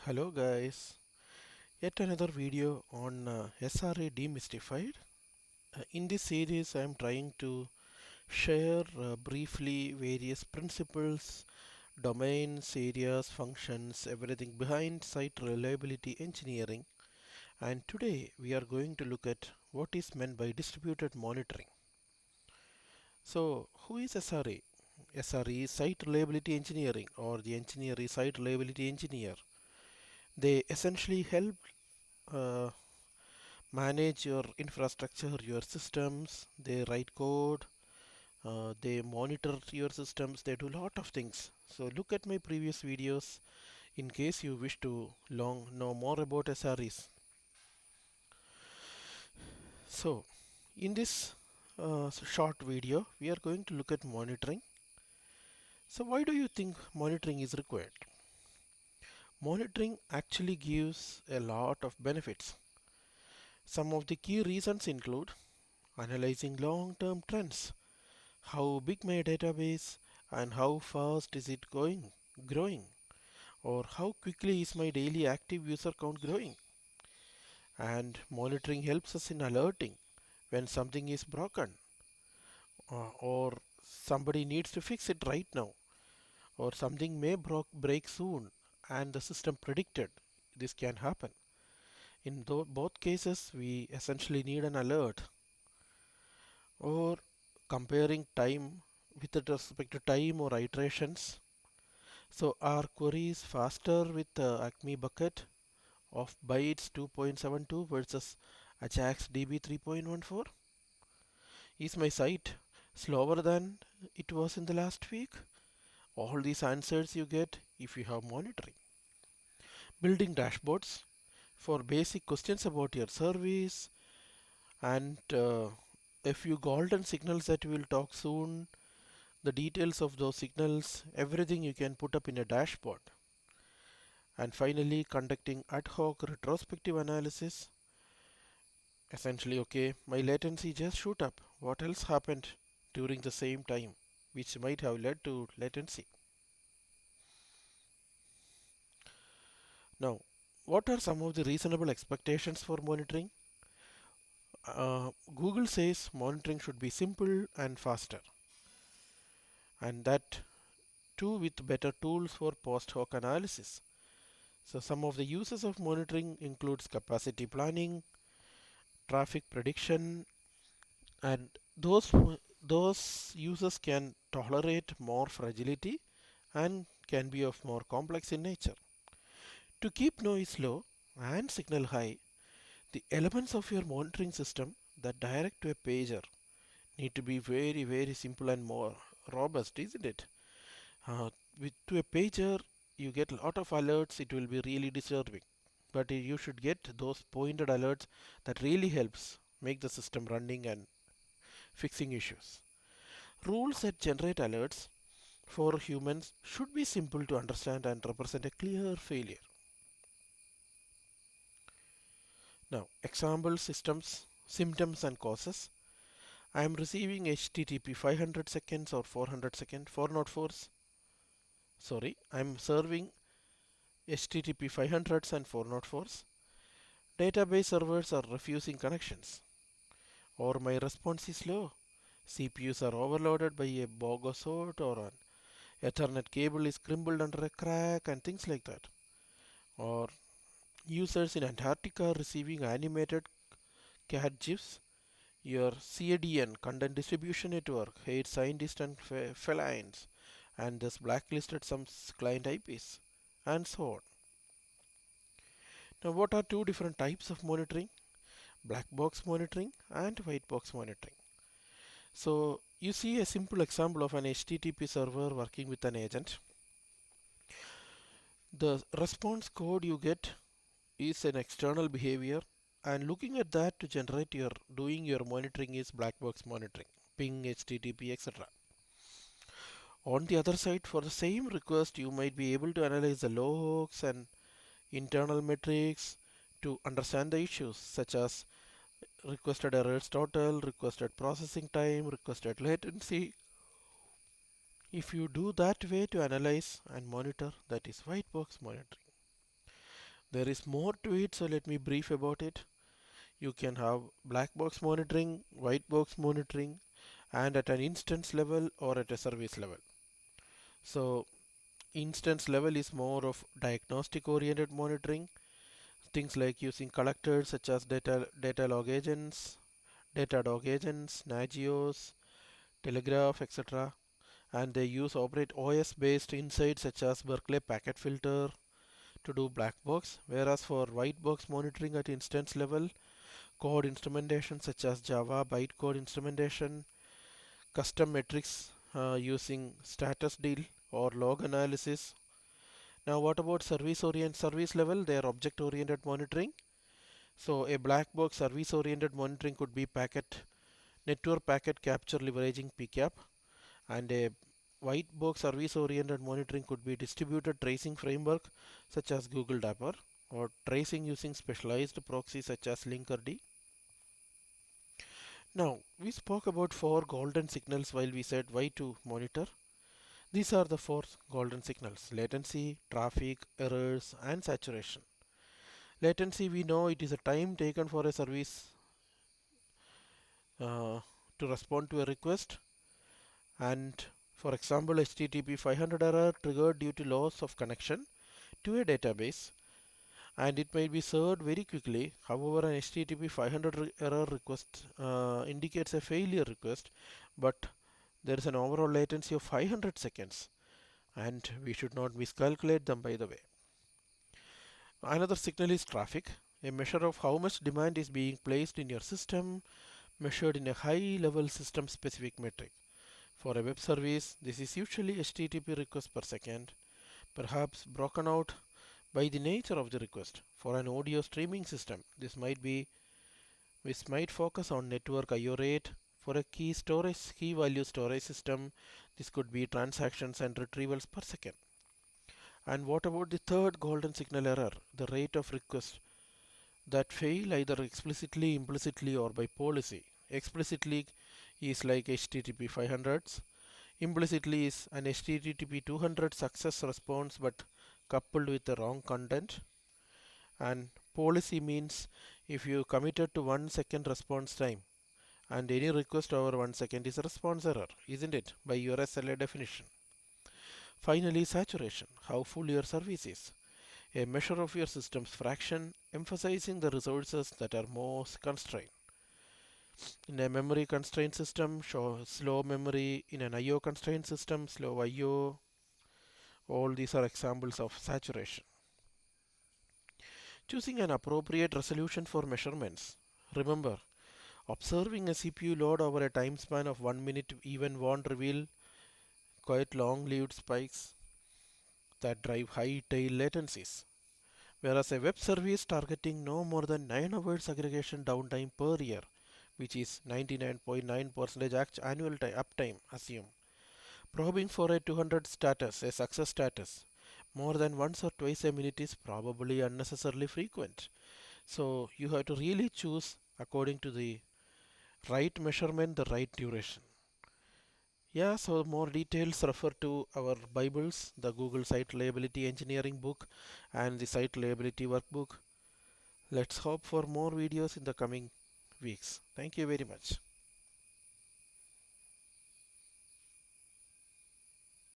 Hello guys, yet another video on SRE Demystified. In this series I am trying to share briefly various principles, domains, areas, functions, everything behind site reliability engineering, and today we are going to look at what is meant by distributed monitoring. So who is SRE? SRE is Site Reliability Engineering, or the engineer is Site Reliability Engineer. They essentially help uh, manage your infrastructure, your systems. They write code, they monitor your systems, they do a lot of things. So look at my previous videos in case you wish to know more about SREs. So in this short video we are going to look at monitoring. So why do you think monitoring is required? Monitoring actually gives a lot of benefits. Some of the key reasons include analyzing long-term trends. How big my database and how fast is it growing, or how quickly is my daily active user count growing. And monitoring helps us in alerting when something is broken, or somebody needs to fix it right now, or something may break soon and the system predicted this can happen. In both cases we essentially need an alert. Or comparing time with respect to time or iterations. So our query is faster with Acme bucket of bytes 2.72 versus Ajax DB 3.14. Is my site slower than it was in the last week? All these answers you get if you have monitoring. Building dashboards for basic questions about your service and a few golden signals that we will talk soon. The details of those signals, everything you can put up in a dashboard. And finally, conducting ad hoc retrospective analysis. Essentially, okay, my latency just shoot up. What else happened during the same time, which might have led to latency? Now, what are some of the reasonable expectations for monitoring? Google says monitoring should be simple and faster, and that too with better tools for post hoc analysis. So some of the uses of monitoring includes capacity planning, traffic prediction, and those users can tolerate more fragility and can be of more complex in nature. To keep noise low and signal high, the elements of your monitoring system that direct to a pager need to be very simple and more robust, isn't it? Uh, with to a pager, you get a lot of alerts. It will be really disturbing, but you should get those pointed alerts that really helps make the system running and fixing issues. Rules that generate alerts for humans should be simple to understand and represent a clear failure. Now, example systems, symptoms and causes. I am receiving HTTP 500 seconds or 400 seconds, 404s. Sorry, I am serving HTTP 500s and 404s. Database servers are refusing connections, or my response is slow. CPUs are overloaded by a bogus sort, or an Ethernet cable is crumbled under a crack, and things like that. Or users in Antarctica receiving animated cat gifs. Your CADN, Content Distribution Network, hates scientists and felines, and thus blacklisted some client IPs, and so on. Now, what are two different types of monitoring? Black box monitoring and white box monitoring. So, you see a simple example of an HTTP server working with an agent. The response code you get is an external behavior, and looking at that to generate your doing your monitoring is black box monitoring, ping, HTTP, etc. On the other side, for the same request, you might be able to analyze the logs and internal metrics to understand the issues such as requested errors total, requested processing time, requested latency. If you do that way to analyze and monitor, that is white box monitoring. There is more to it, so let me brief about it. You can have black box monitoring, white box monitoring, and at an instance level or at a service level. So instance level is more of diagnostic oriented monitoring, things like using collectors such as data log agents, Datadog agents, Nagios, Telegraph, etc. And they use operate OS based insights such as Berkeley packet filter to do black box, whereas for white box monitoring at instance level, code instrumentation such as Java bytecode instrumentation, custom metrics using status deal or log analysis. Now what about service level? They are object oriented monitoring. So a black box service oriented monitoring could be network packet capture leveraging PCAP, and a white box service oriented monitoring could be distributed tracing framework such as Google Dapper, or tracing using specialized proxies such as Linkerd. Now we spoke about four golden signals while we said why to monitor. These are the four golden signals: latency, traffic, errors, and saturation. Latency, we know it is a time taken for a service uh, to respond to a request, and for example HTTP 500 error triggered due to loss of connection to a database, and it might be served very quickly. However, an HTTP 500 error request indicates a failure request, but there is an overall latency of 500 seconds, and we should not miscalculate them, by the way. Another signal is traffic, a measure of how much demand is being placed in your system, measured in a high level system specific metric. For a web service, this is usually HTTP requests per second, perhaps broken out by the nature of the request. For an audio streaming system, this might focus on network IO rate. For a key value storage system, this could be transactions and retrievals per second. And what about the third golden signal error, the rate of requests that fail either explicitly, implicitly, or by policy? Explicitly is like HTTP 500s. Implicitly is an HTTP 200 success response but coupled with the wrong content. And policy means if you committed to 1 second response time, and any request over 1 second is a response error, isn't it, by your SLA definition? Finally, saturation, how full your service is, a measure of your system's fraction, emphasizing the resources that are most constrained. In a memory constrained system, show slow memory. In an IO constrained system, slow IO. All these are examples of saturation. Choosing an appropriate resolution for measurements. Remember, observing a CPU load over a time span of 1 minute even won't reveal quite long-lived spikes that drive high tail latencies. Whereas a web service targeting no more than 9 hours aggregation downtime per year, which is 99.9% annual uptime, assume. Probing for a 200 status, a success status, more than once or twice a minute is probably unnecessarily frequent. So you have to really choose according to the right measurement, the right duration. Yeah, so more details refer to our Bibles, the Google Site Reliability Engineering book and the Site Reliability Workbook. Let's hope for more videos in the coming weeks. Thank you very much.